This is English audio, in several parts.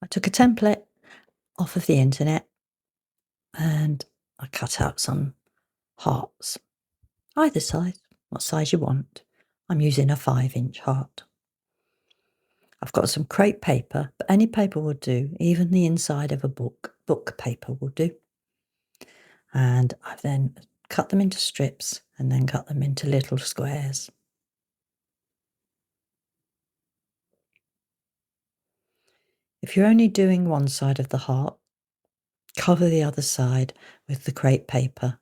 I took a template off of the internet and I cut out some hearts, either size, what size you want. I'm using a 5-inch heart. I've got some crepe paper, but any paper will do, even the inside of a book paper will do. And I've then cut them into strips and then cut them into little squares. If you're only doing one side of the heart, cover the other side with the crepe paper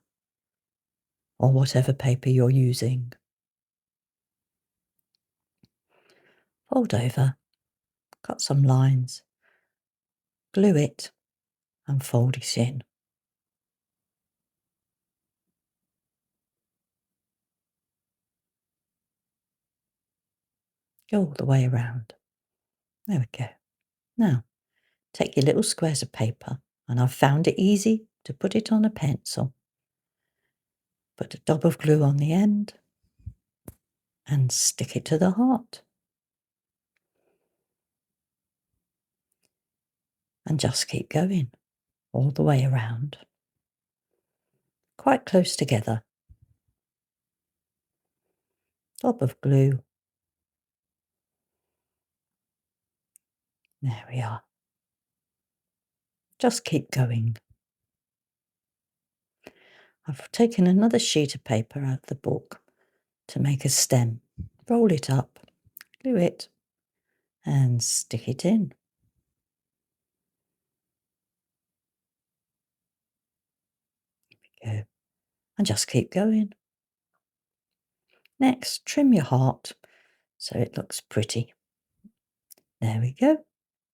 or whatever paper you're using. Fold over, cut some lines, glue it and fold it in. Go all the way around. There we go. Now, take your little squares of paper, and I've found it easy to put it on a pencil. Put a dab of glue on the end and stick it to the heart. And just keep going all the way around. Quite close together. Dab of glue. There we are. Just keep going. I've taken another sheet of paper out of the book to make a stem. Roll it up, glue it, and stick it in. There we go. And just keep going. Next, trim your heart so it looks pretty. There we go.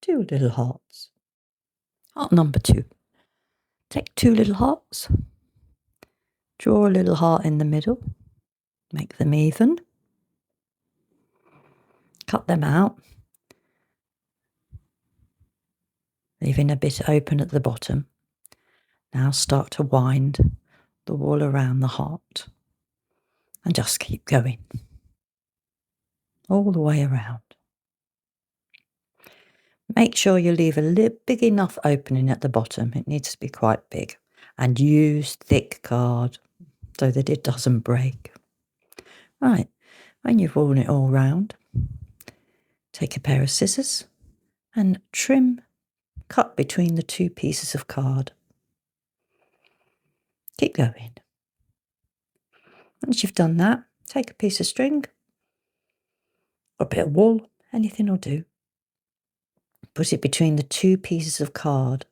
2 little hearts. Heart number 2. Take 2 little hearts. Draw a little heart in the middle. Make them even. Cut them out. Leaving a bit open at the bottom. Now start to wind the wall around the heart. And just keep going. All the way around. Make sure you leave a big enough opening at the bottom. It needs to be quite big. And use thick card so that it doesn't break. Right, when you've worn it all round, take a pair of scissors and cut between the 2 pieces of card. Keep going. Once you've done that, take a piece of string or a bit of wool, anything will do. Put it between the 2 pieces of card.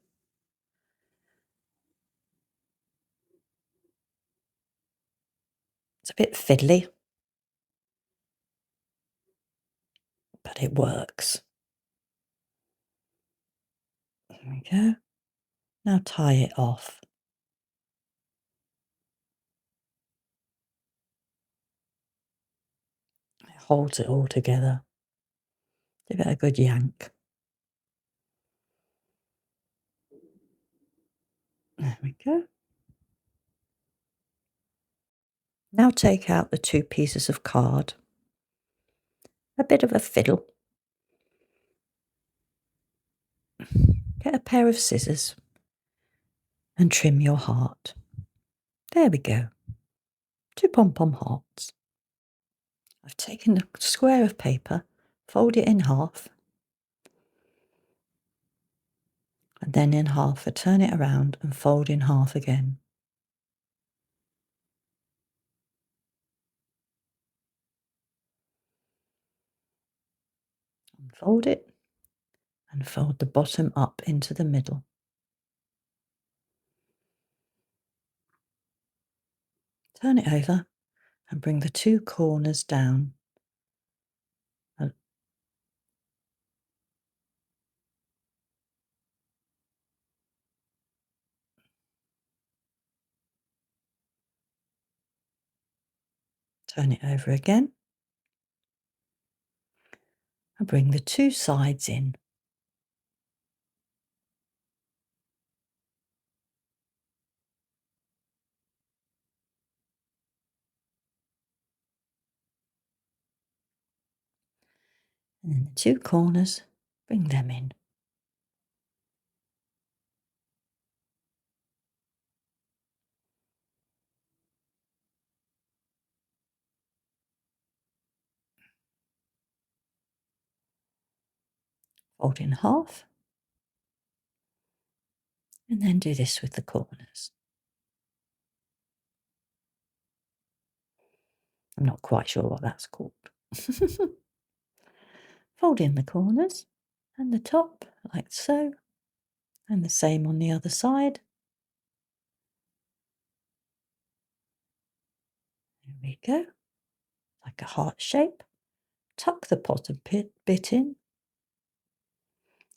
It's a bit fiddly, but it works. There we go. Now tie it off. It holds it all together. Give it a good yank. There we go. Now take out the 2 pieces of card. A bit of a fiddle. Get a pair of scissors and trim your heart. There we go. 2 pom-pom hearts. I've taken a square of paper, fold it in half, and then in half, I turn it around and fold in half again. Fold it and fold the bottom up into the middle. Turn it over and bring the 2 corners down. Turn it over again and bring the 2 sides in. And then the 2 corners, bring them in. fold in half, and then do this with the corners. I'm not quite sure what that's called. Fold in the corners and the top like so, and the same on the other side. There we go, like a heart shape. Tuck the bottom bit in,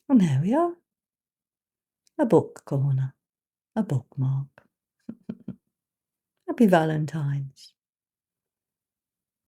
and there we are, a book corner, a bookmark. Happy Valentines.